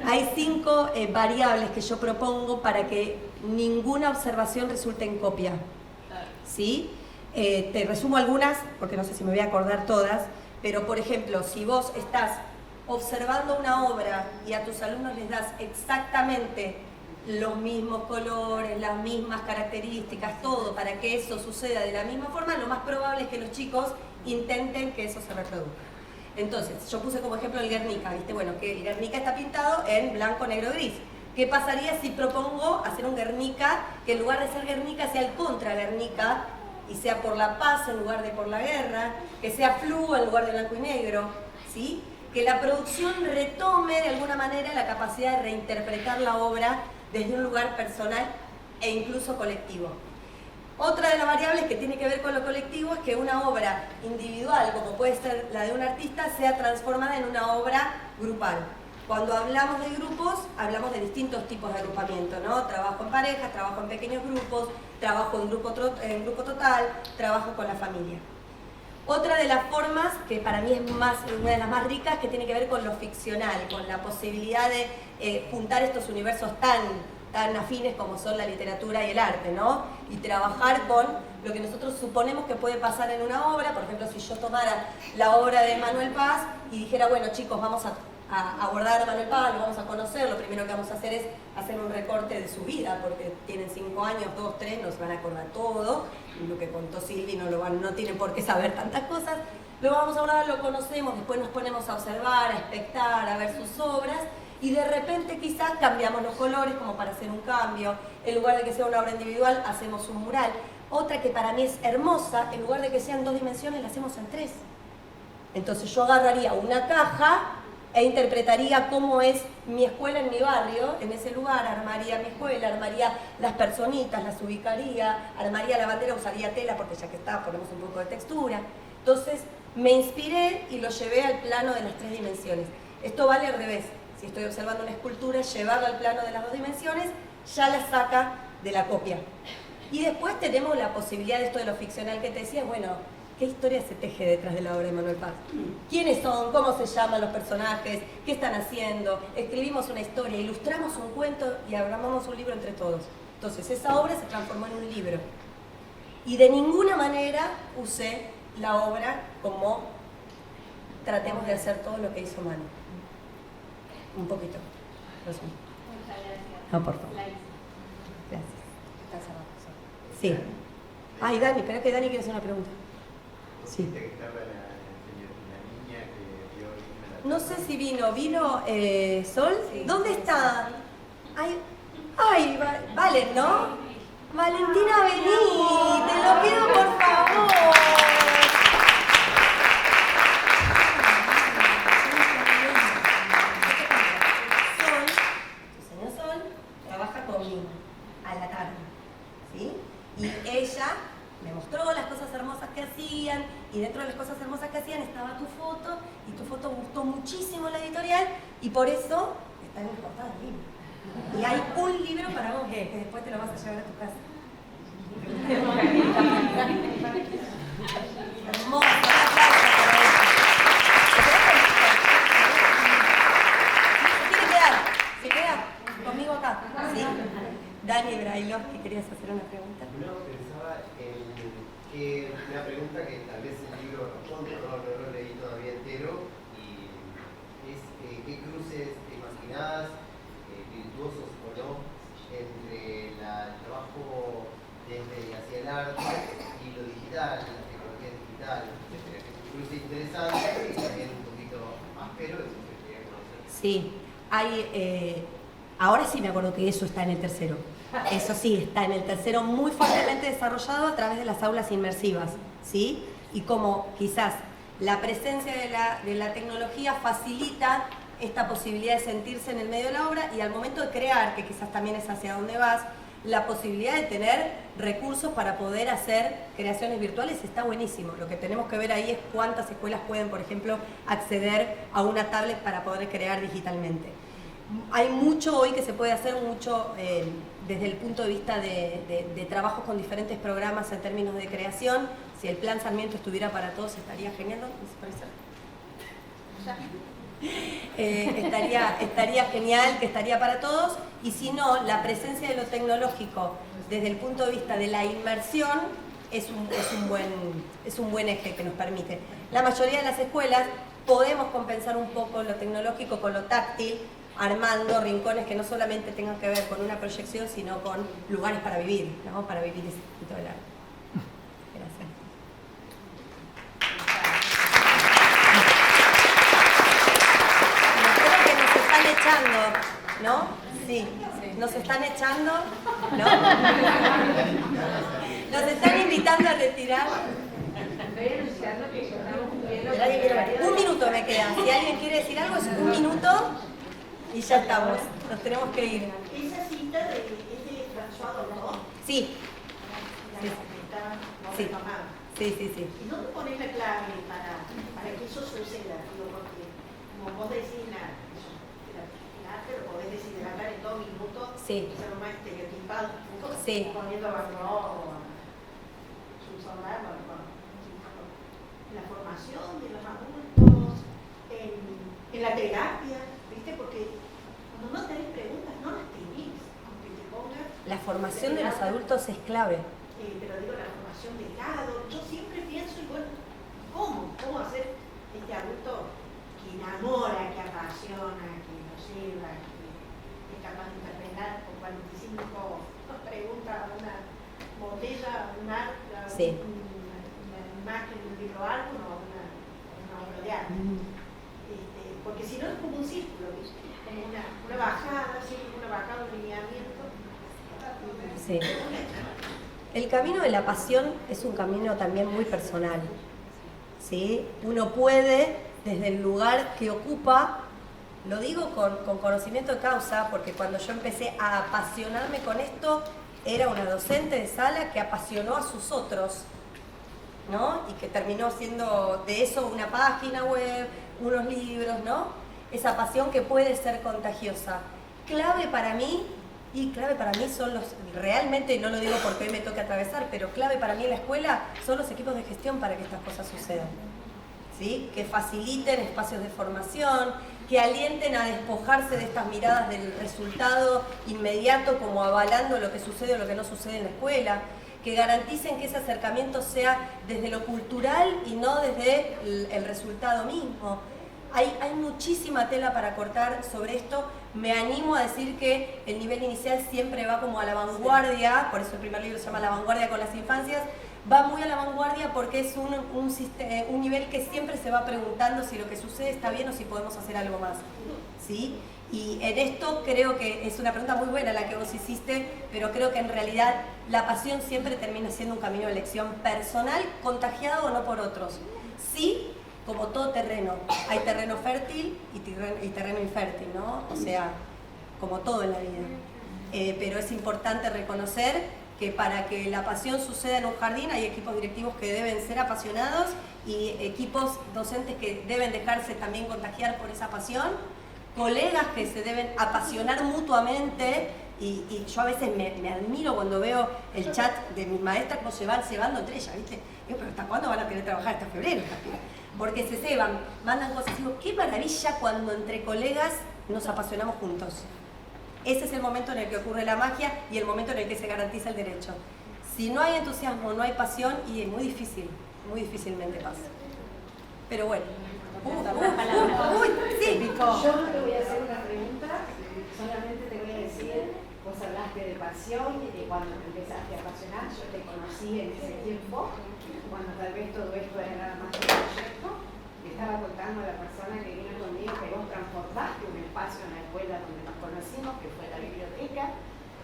Hay 5 variables que yo propongo para que ninguna observación resulte en copia. ¿Sí? Te resumo algunas, porque no sé si me voy a acordar todas, pero por ejemplo, si vos estás observando una obra y a tus alumnos les das exactamente los mismos colores, las mismas características, todo para que eso suceda de la misma forma, lo más probable es que los chicos intenten que eso se reproduzca. Entonces, yo puse como ejemplo el Guernica, ¿viste? Bueno, que el Guernica está pintado en blanco, negro, gris. ¿Qué pasaría si propongo hacer un Guernica que en lugar de ser Guernica sea el contra Guernica y sea por la paz en lugar de por la guerra, que sea fluo en lugar de blanco y negro, ¿sí? Que la producción retome de alguna manera la capacidad de reinterpretar la obra desde un lugar personal e incluso colectivo. Otra de las variables que tiene que ver con lo colectivo es que una obra individual, como puede ser la de un artista, sea transformada en una obra grupal. Cuando hablamos de grupos, hablamos de distintos tipos de agrupamiento, ¿no? Trabajo en parejas, trabajo en pequeños grupos, trabajo en grupo total, trabajo con la familia. Otra de las formas, que para mí es una de las más ricas, que tiene que ver con lo ficcional, con la posibilidad de juntar estos universos tan afines como son la literatura y el arte, ¿no? Y trabajar con lo que nosotros suponemos que puede pasar en una obra. Por ejemplo, si yo tomara la obra de Manuel Paz y dijera, bueno chicos, vamos a abordar a Manuel Paz, lo vamos a conocer, lo primero que vamos a hacer es hacer un recorte de su vida, porque tienen 5 años, 2, 3, no se van a acordar todo, lo que contó Silvi no tienen por qué saber tantas cosas. Lo vamos a abordar, lo conocemos, después nos ponemos a observar, a expectar, a ver sus obras, y de repente quizás cambiamos los colores como para hacer un cambio. En lugar de que sea una obra individual, hacemos un mural. Otra que para mí es hermosa, en lugar de que sean 2 dimensiones, la hacemos en 3. Entonces yo agarraría una caja e interpretaría cómo es mi escuela en mi barrio, en ese lugar, armaría mi escuela, armaría las personitas, las ubicaría, armaría la bandera, usaría tela porque ya que está, ponemos un poco de textura. Entonces me inspiré y lo llevé al plano de las 3 dimensiones. Esto vale al revés. Si estoy observando una escultura, llevarla al plano de las 2 dimensiones, ya la saca de la copia. Y después tenemos la posibilidad de esto de lo ficcional que te decía, bueno, ¿qué historia se teje detrás de la obra de Manuel Paz? ¿Quiénes son? ¿Cómo se llaman los personajes? ¿Qué están haciendo? Escribimos una historia, ilustramos un cuento y armamos un libro entre todos. Entonces esa obra se transformó en un libro. Y de ninguna manera usé la obra como tratemos de hacer todo lo que hizo Manu. Un poquito. Muchas gracias. No, por favor. Gracias. Gracias. Sí. Ay, Dani, espera que Dani quiere hacer una pregunta. Sí. No sé si vino Sol. Sí. ¿Dónde está? Ay, Valen, ¿no? Valentina, vení, te lo pido por favor. Sol trabaja conmigo a la tarde, ¿sí? Y ella me mostró las cosas hermosas que hacían, y dentro de las cosas hermosas que hacían estaba tu foto, y tu foto gustó muchísimo en la editorial, y por eso está en la portada del libro. Y hay un libro para vos, que después te lo vas a llevar a tu casa. Hermoso, un aplauso para ella. ¿Se queda conmigo acá? ¿Sí? Dani Brailovsky, ¿querías hacer una pregunta? No, pensaba en que una pregunta que tal vez el libro responde, no lo leí todavía entero, y es ¿qué cruces te imaginás, virtuosos o no, entre el trabajo desde hacia el arte y lo digital, la tecnología digital, etcétera? Que es un cruce interesante y también un poquito áspero, entonces quería conocer. Sí, ahora sí me acuerdo que eso está en el tercero. Eso sí, está en el tercero muy fuertemente desarrollado a través de las aulas inmersivas, ¿sí? Y como quizás la presencia de la tecnología facilita esta posibilidad de sentirse en el medio de la obra, y al momento de crear, que quizás también es hacia dónde vas, la posibilidad de tener recursos para poder hacer creaciones virtuales está buenísimo. Lo que tenemos que ver ahí es cuántas escuelas pueden, por ejemplo, acceder a una tablet para poder crear digitalmente. Hay mucho hoy que se puede hacer, mucho desde el punto de vista de trabajos con diferentes programas en términos de creación. Si el Plan Sarmiento estuviera para todos estaría genial, ¿no? Estaría genial, que estaría para todos, y si no, la presencia de lo tecnológico desde el punto de vista de la inmersión es un buen eje que nos permite. La mayoría de las escuelas podemos compensar un poco lo tecnológico con lo táctil, armando rincones que no solamente tengan que ver con una proyección, sino con lugares para vivir, ¿no? Para vivir ese poquito del arte. Gracias. Creo que nos están echando, ¿no? Sí, nos están echando, ¿no? Nos están invitando a retirar. Un minuto me queda. Si alguien quiere decir algo, es un minuto y ya estamos. Nos tenemos que ir. Esa cinta es de François Dolto. Sí. Sí. Sí. ¿Y dónde pones la clave para que eso suceda? Digo, porque como vos decís, el arte lo podés decir, hablar en 2 minutos, sí. Ser lo más estereotipado, sí. Poniendo a Van Gogh o a Susan Lambert, la formación de los adultos, en la terapia, ¿viste? Porque cuando no tenés preguntas, no las tenés, aunque te pongas. La formación de los adultos es clave. Pero digo, la formación de cada adulto. Yo siempre pienso, y bueno, ¿cómo hacer este adulto que enamora, que apasiona, que nos lleva, que es capaz de interpretar con 45 preguntas una botella, un arte, sí. una imagen, un libro álbum o una obra de arte? Porque si no es como un círculo, ¿viste? Como una bajada, siempre una bajada, un lineamiento. Sí. El camino de la pasión es un camino también muy personal, ¿sí? Uno puede, desde el lugar que ocupa, lo digo con conocimiento de causa, porque cuando yo empecé a apasionarme con esto, era una docente de sala que apasionó a sus otros, ¿no? Y que terminó siendo de eso una página web, unos libros, ¿no? Esa pasión que puede ser contagiosa. Clave para mí son realmente, no lo digo porque hoy me toque atravesar, pero clave para mí en la escuela son los equipos de gestión para que estas cosas sucedan, ¿sí? Que faciliten espacios de formación, que alienten a despojarse de estas miradas del resultado inmediato como avalando lo que sucede o lo que no sucede en la escuela, que garanticen que ese acercamiento sea desde lo cultural y no desde el resultado mismo. Hay muchísima tela para cortar sobre esto. Me animo a decir que el nivel inicial siempre va como a la vanguardia, por eso el primer libro se llama La vanguardia con las infancias, va muy a la vanguardia porque es un nivel que siempre se va preguntando si lo que sucede está bien o si podemos hacer algo más, ¿sí? Y en esto creo que es una pregunta muy buena la que vos hiciste, pero creo que en realidad la pasión siempre termina siendo un camino de elección personal, contagiado o no por otros. Sí, como todo terreno, hay terreno fértil y terreno infértil, ¿no? O sea, como todo en la vida. Pero es importante reconocer que para que la pasión suceda en un jardín hay equipos directivos que deben ser apasionados y equipos docentes que deben dejarse también contagiar por esa pasión, colegas que se deben apasionar mutuamente y yo a veces me admiro cuando veo el chat de mis maestras cómo se van cebando entre ellas, ¿viste? Digo, pero ¿hasta cuándo van a querer trabajar hasta febrero? Porque se ceban, mandan cosas. Digo, qué maravilla cuando entre colegas nos apasionamos juntos. Ese es el momento en el que ocurre la magia y el momento en el que se garantiza el derecho. Si no hay entusiasmo, no hay pasión, y es muy difícilmente pasa. Pero bueno. Sí. Yo no te voy a hacer una pregunta, solamente te voy a decir, vos hablaste de pasión y de cuando te empezaste a apasionar, yo te conocí en ese tiempo, cuando tal vez todo esto era nada más que un proyecto. Le estaba contando a la persona que vino conmigo que vos transformaste un espacio en la escuela donde nos conocimos, que fue la biblioteca,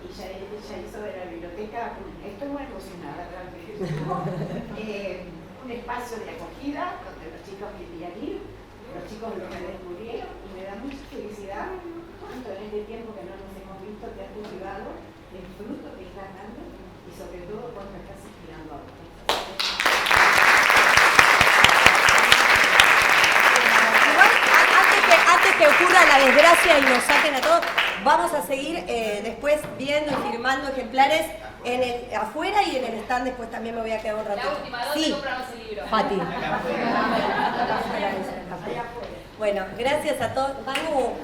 y ella hizo de la biblioteca, estoy muy emocionada realmente, un espacio de acogida donde los chicos querían ir, los chicos lo redescubrieron, y me da mucha felicidad cuánto en este tiempo que no nos hemos visto te has cultivado el fruto que estás dando y sobre todo cuando estás inspirando a otros. Antes que ocurra la desgracia y nos saquen a todos, vamos a seguir después viendo y firmando ejemplares afuera y en el stand. Después también me voy a quedar un ratito. La última, ¿dónde compramos el libro? Fati. Bueno, gracias a todos. Manu.